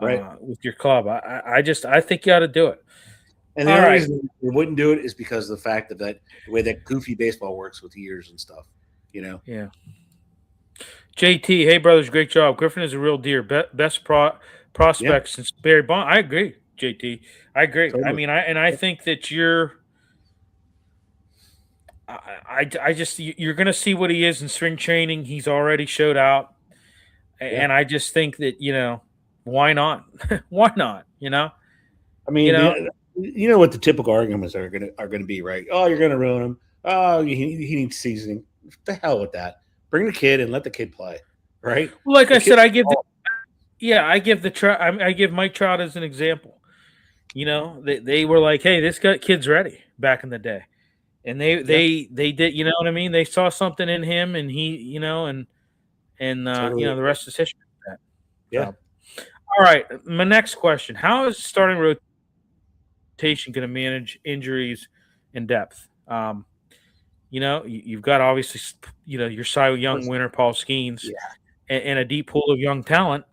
Right. with your club. I think you ought to do it. And the All only right. reason we wouldn't do it is because of the fact that the way that goofy baseball works with years and stuff. Yeah. JT, hey brothers, great job. Griffin is a real deer. Best prospect since Barry Bond. I agree, JT. I agree. Totally. I mean, I think that you're going to see what he is in spring training. He's already showed out, and I just think that why not? Why not? I mean, what the typical arguments are going to be, right? Oh, you're going to ruin him. Oh, he needs seasoning. The hell with that. Bring the kid and let the kid play, right? Well, like I said, I give Mike Trout as an example. They were like, hey, this kid's ready back in the day. And they did, you know what I mean? They saw something in him and he, Totally. the rest is history. Yeah. All right. My next question. How is starting rotation going to manage injuries in depth? You've got obviously, your Cy Young winner, Paul Skeens, and a deep pool of young talent.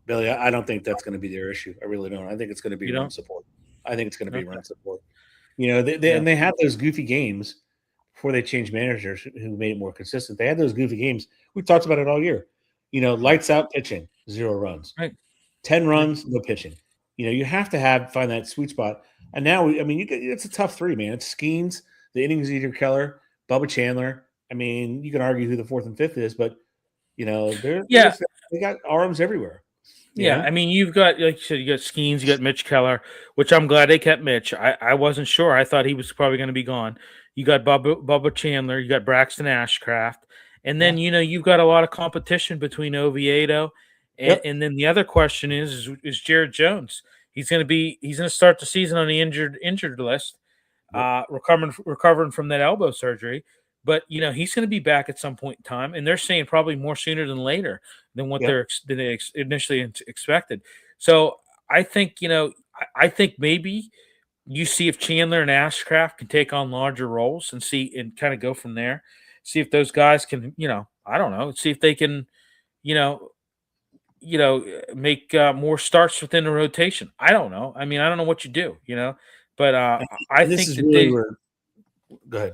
Billy, I don't think that's going to be their issue. I really don't. I think it's going to be run support. I think it's going to be run support. And they had those goofy games before they changed managers who made it more consistent. They had those goofy games. We talked about it all year. Lights out pitching, 0 runs. Right. 10 runs, no pitching. You have to find that sweet spot. And now, it's a tough 3, man. It's Skeens, the innings eater Keller, Bubba Chandler. I mean, you can argue who the 4th and 5th is, but they got arms everywhere. Yeah, I mean, you've got, like you said, you got Skeens, you got Mitch Keller, which I'm glad they kept Mitch. I wasn't sure. I thought he was probably going to be gone. You got Bubba Chandler, you got Braxton Ashcraft, and then you've got a lot of competition between Oviedo, and then the other question is Jared Jones. He's going to start the season on the injured list, recovering from that elbow surgery. but he's going to be back at some point in time, and they're saying probably more sooner than later than what Yep. they initially expected. So I think I think maybe you see if Chandler and Ashcraft can take on larger roles and see and kind of go from there. See if those guys can, I don't know, see if they can, you know, make more starts within the rotation. I don't know. I mean, I don't know what you do, but I And this think is that really they. where. Go ahead.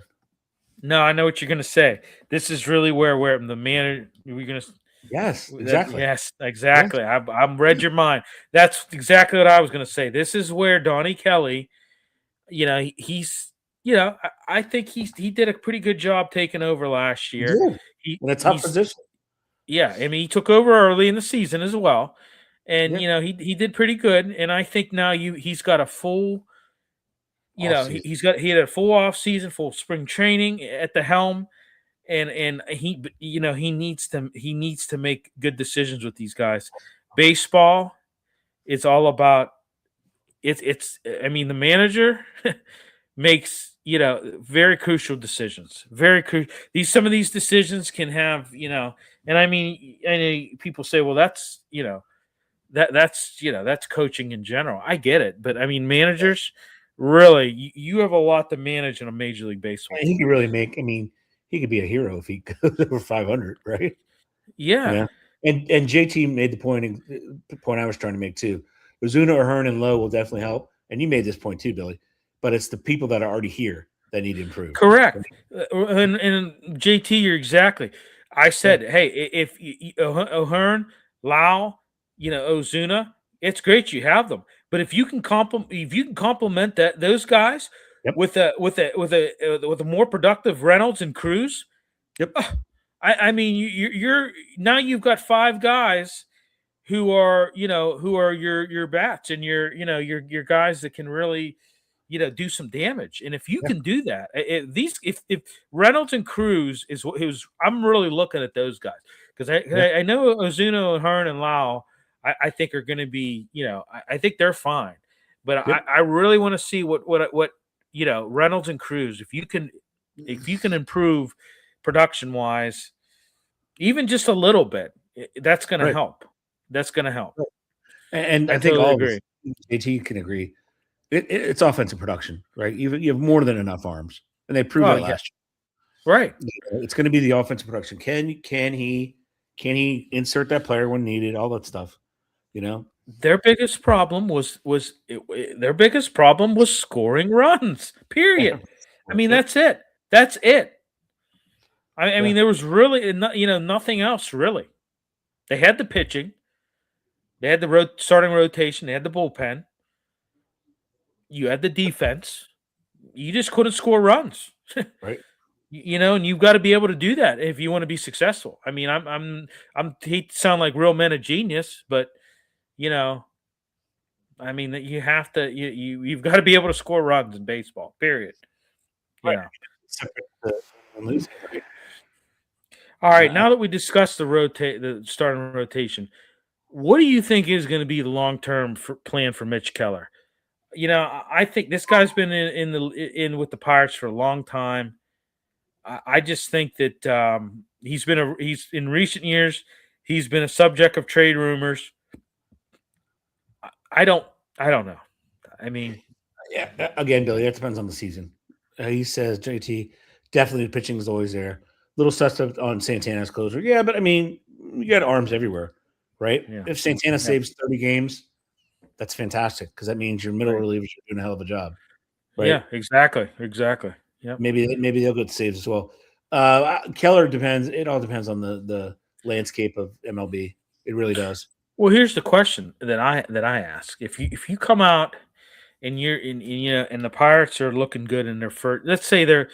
No, I know what you're going to say. This is really where the manager we're going to. Yes, exactly. Yes, Yes. exactly. I'm read your mind. That's exactly what I was going to say. This is where Donnie Kelly, he's, I think he did a pretty good job taking over last He year. did in a tough He's position. Yeah, I mean, he took over early in the season as well, and Yep. he did pretty good. And I think now he's got a full, Off season. he had a full off season, full spring training at the helm, and he needs to make good decisions with these guys. Baseball, it's all about it's. I mean, the manager makes very crucial decisions. Very crucial. Some of these decisions can have and I mean, I know people say, well, that's that's coaching in general. I get it, but I mean, managers really, you have a lot to manage in a Major League Baseball And he team. could really make. I mean, he could be a hero if he goes over 500, right? Yeah, Yeah. And JT made the point I was trying to make too. Ozuna, Ahern, and Lowe will definitely help. And you made this point too, Billy. But it's the people that are already here that need to improve. correct. And JT, you're exactly. I Yeah. said, hey, if O'Hearn, Lau, Ozuna, it's great you have them. But if you can complement those guys Yep. with a more productive Reynolds and Cruz, Yep. I mean, you're now you've got five guys who are your bats and your guys that can really do some damage. And if you Yeah. can do that, if Reynolds and Cruz is who's I'm really looking at those guys because Yeah. I know Ozuna, Hearn, and Lau I think are going to be I think they're fine, but Yep. I really want to see what Reynolds and Cruz if you can improve production wise even just a little bit, that's going to Right. help. That's going to help. Right. And I I think totally all of us, agree. JT can agree. It's offensive production, right? You have more than enough arms, and they proved Oh that yeah, last right. year. It's going to be the offensive production. Can he insert that player when needed? All that stuff. You know. Their biggest problem their biggest problem was scoring runs. Period. I mean, Yep. that's it. That's it. I Yeah. mean, there was really nothing else really. They had the pitching, they had the starting rotation, they had the bullpen. You had the defense. You just couldn't score runs. Right. And you've got to be able to do that if you want to be successful. I mean, I'm hate to sound like real men of genius, but you know, I mean that you have to you've got to be able to score runs in baseball. Period. You Right. know. Separate from losing, right? All right. Uh, Now that we discussed the starting rotation, what do you think is going to be the long term plan for Mitch Keller? I think this guy's been in with the Pirates for a long time. I just think that he's in recent years he's been a subject of trade rumors. I don't I don't know. I mean, yeah. Again, Billy, that depends on the season. He says JT definitely the pitching is always there. Little suspect on Santana's closer. Yeah, but I mean, you got arms everywhere, right? yeah, If Santana yeah, saves 30 games, that's fantastic because that means your middle right. relievers are doing a hell of a job, right? Yeah, exactly. Yep. Maybe they'll get saves as well. Keller depends. It all depends on the landscape of MLB. It really does. Well, here's the question that I ask: if you come out and and the Pirates are looking good in their first, let's say they're,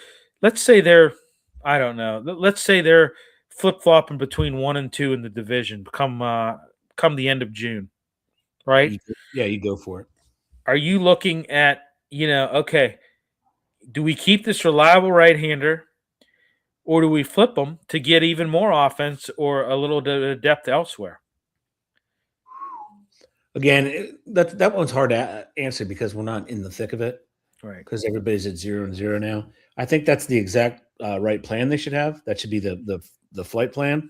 I don't know, let's say they're flip flopping between 1 and 2 in the division come the end of June, right? You go for it. Are you looking at okay, do we keep this reliable right-hander or do we flip them to get even more offense or a little bit of depth elsewhere? Again, that one's hard to answer because we're not in the thick of it. Right. because everybody's at 0-0 now. I think that's the exact right plan they should have. That should be the flight plan.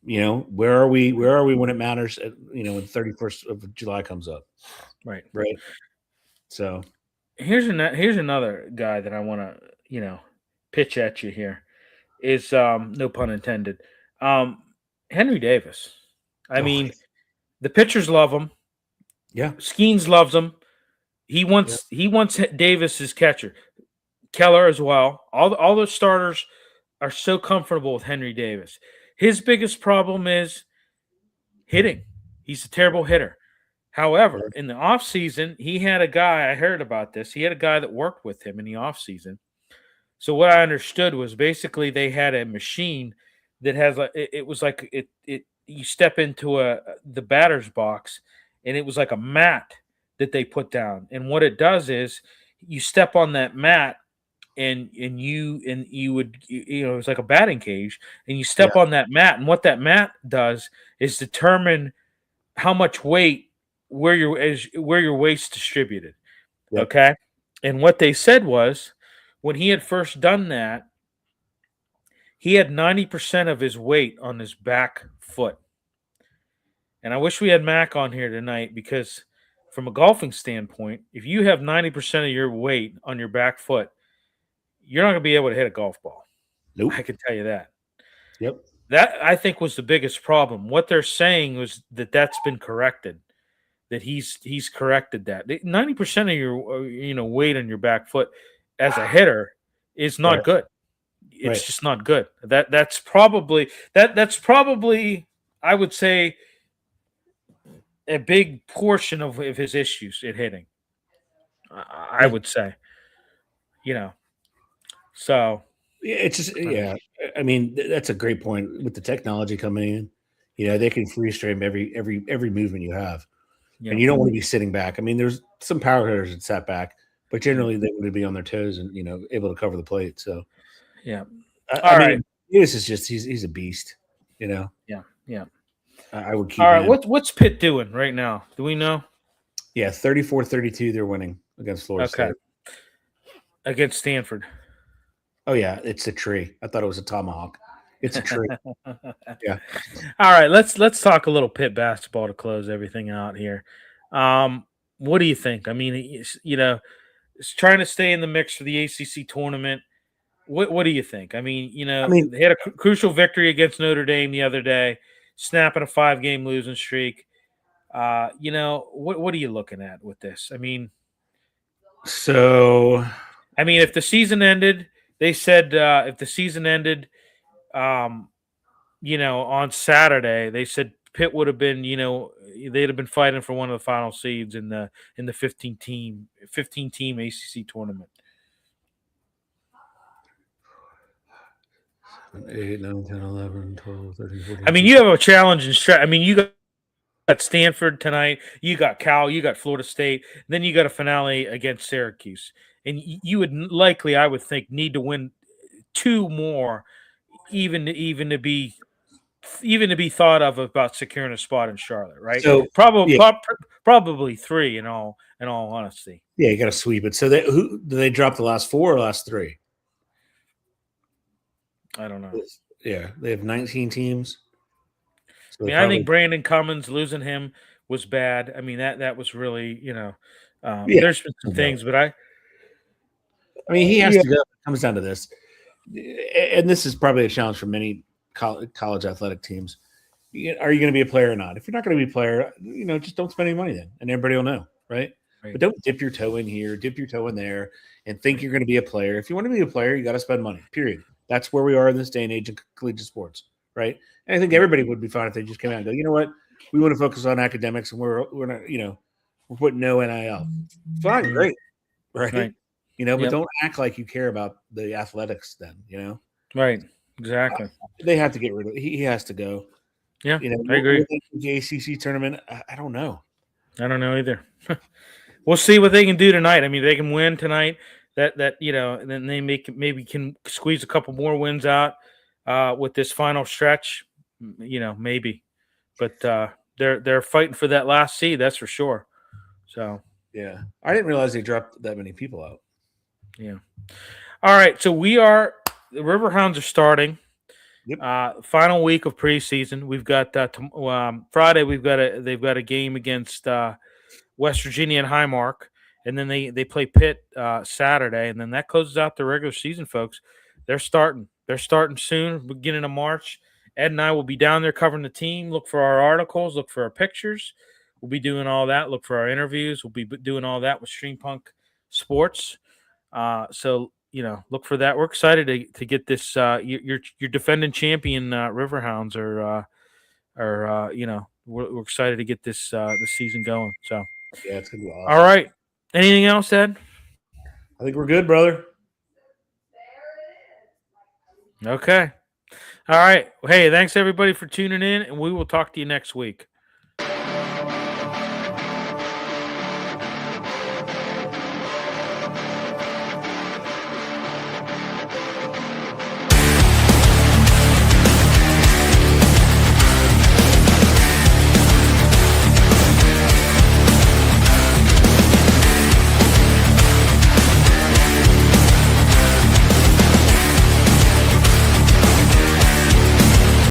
Where are we? Where are we when it matters? When 31st of July comes up, Right. right? So Here's another guy that I want to pitch at you here. Is no pun intended. Henry Davis. I mean, the pitchers love him. yeah, Skeens loves him. He yeah, wants Davis as catcher. Keller as well. All the starters are so comfortable with Henry Davis. His biggest problem is hitting. He's a terrible hitter. However, in the offseason, he had a guy, I heard about this. He had a guy that worked with him in the offseason. So what I understood was basically they had a machine that has it was like it you step into the batter's box and it was like a mat that they put down. And what it does is you step on that mat and you would it's like a batting cage and you step on that mat, and what that mat does is determine how much weight where your weight's distributed. yep, Okay? And what they said was when he had first done that, he had 90% of his weight on his back foot. And I wish we had Mac on here tonight because from a golfing standpoint, if you have 90% of your weight on your back foot, you're not going to be able to hit a golf ball. nope, I can tell you that. yep, That I think was the biggest problem. What they're saying was that that's been corrected. That he's corrected that. 90% of your weight on your back foot as a hitter is not right, good. It's right. just not good. That's probably I would say a big portion of his issues at hitting. I Yeah. would say, so It's just I mean, that's a great point with the technology coming in. They can freeze frame every movement you have, and you don't want to be sitting back. I mean, there's some power hitters that sat back, but generally they want to be on their toes and able to cover the plate. So yeah. I mean, this is just he's a beast. Yeah. I would keep. All right, him. what's Pitt doing right now? Do we know? Yeah, 34-32, they're winning against Florida State. Against Stanford. Oh yeah, it's a tree. I thought it was a tomahawk. It's a tree. Yeah. All right, let's talk a little Pitt basketball to close everything out here. What do you think? I mean, it's trying to stay in the mix for the ACC tournament. What do you think? I mean, they had a crucial victory against Notre Dame the other day, snapping a 5-game losing streak. What are you looking at with this? I mean, if the season ended, they said if the season ended, on Saturday, they said Pitt would have been, they'd have been fighting for one of the final seeds in the 15 team ACC tournament. 8, 9, 10, 11, 12, 13, 14. I mean, you have a challenge in stretch. I mean, you got Stanford tonight, you got Cal, you got Florida State, then you got a finale against Syracuse, and you would likely, I would think, need to win 2 more, even to be thought of about securing a spot in Charlotte, right? So probably 3 in all honesty. Yeah, you got to sweep it. So do they drop the last 4 or last 3? I don't know. Yeah, they have 19 teams. So I think Brandon Cummins, losing him was bad. I mean, that was really, there's been some things, but I mean, he has to go. It comes down to this. And this is probably a challenge for many college athletic teams. Are you going to be a player or not? If you're not going to be a player, just don't spend any money then, and everybody will know, right? But don't dip your toe in here, dip your toe in there, and think you're going to be a player. If you want to be a player, you got to spend money, period. That's where we are in this day and age in collegiate sports, right? And I think everybody would be fine if they just came out and go, you know what? We want to focus on academics, and we're not, we're putting no NIL. Fine, great, right? But don't act like you care about the athletics then, Right, exactly. They have to get rid of it. He has to go. Yeah, I agree. The ACC tournament, I don't know. I don't know either. We'll see what they can do tonight. I mean, they can win tonight. That and then they maybe can squeeze a couple more wins out with this final stretch. Maybe, but they're fighting for that last seed. That's for sure. So yeah, I didn't realize they dropped that many people out. Yeah. All right. So the Riverhounds are starting. Yep. Final week of preseason. We've got Friday. They've got a game against West Virginia and Highmark, and then they play Pitt Saturday, and then that closes out the regular season, folks. They're starting. They're starting soon, beginning of March. Ed and I will be down there covering the team. Look for our articles. Look for our pictures. We'll be doing all that. Look for our interviews. We'll be doing all that with Streampunk Sports. So look for that. We're excited to get this. Your defending champion Riverhounds are we're excited to get this season going. So Yeah, it's gonna be all awesome. right. Anything else, Ed? I think we're good, brother. Okay. All right. Hey, thanks everybody for tuning in, and we will talk to you next week.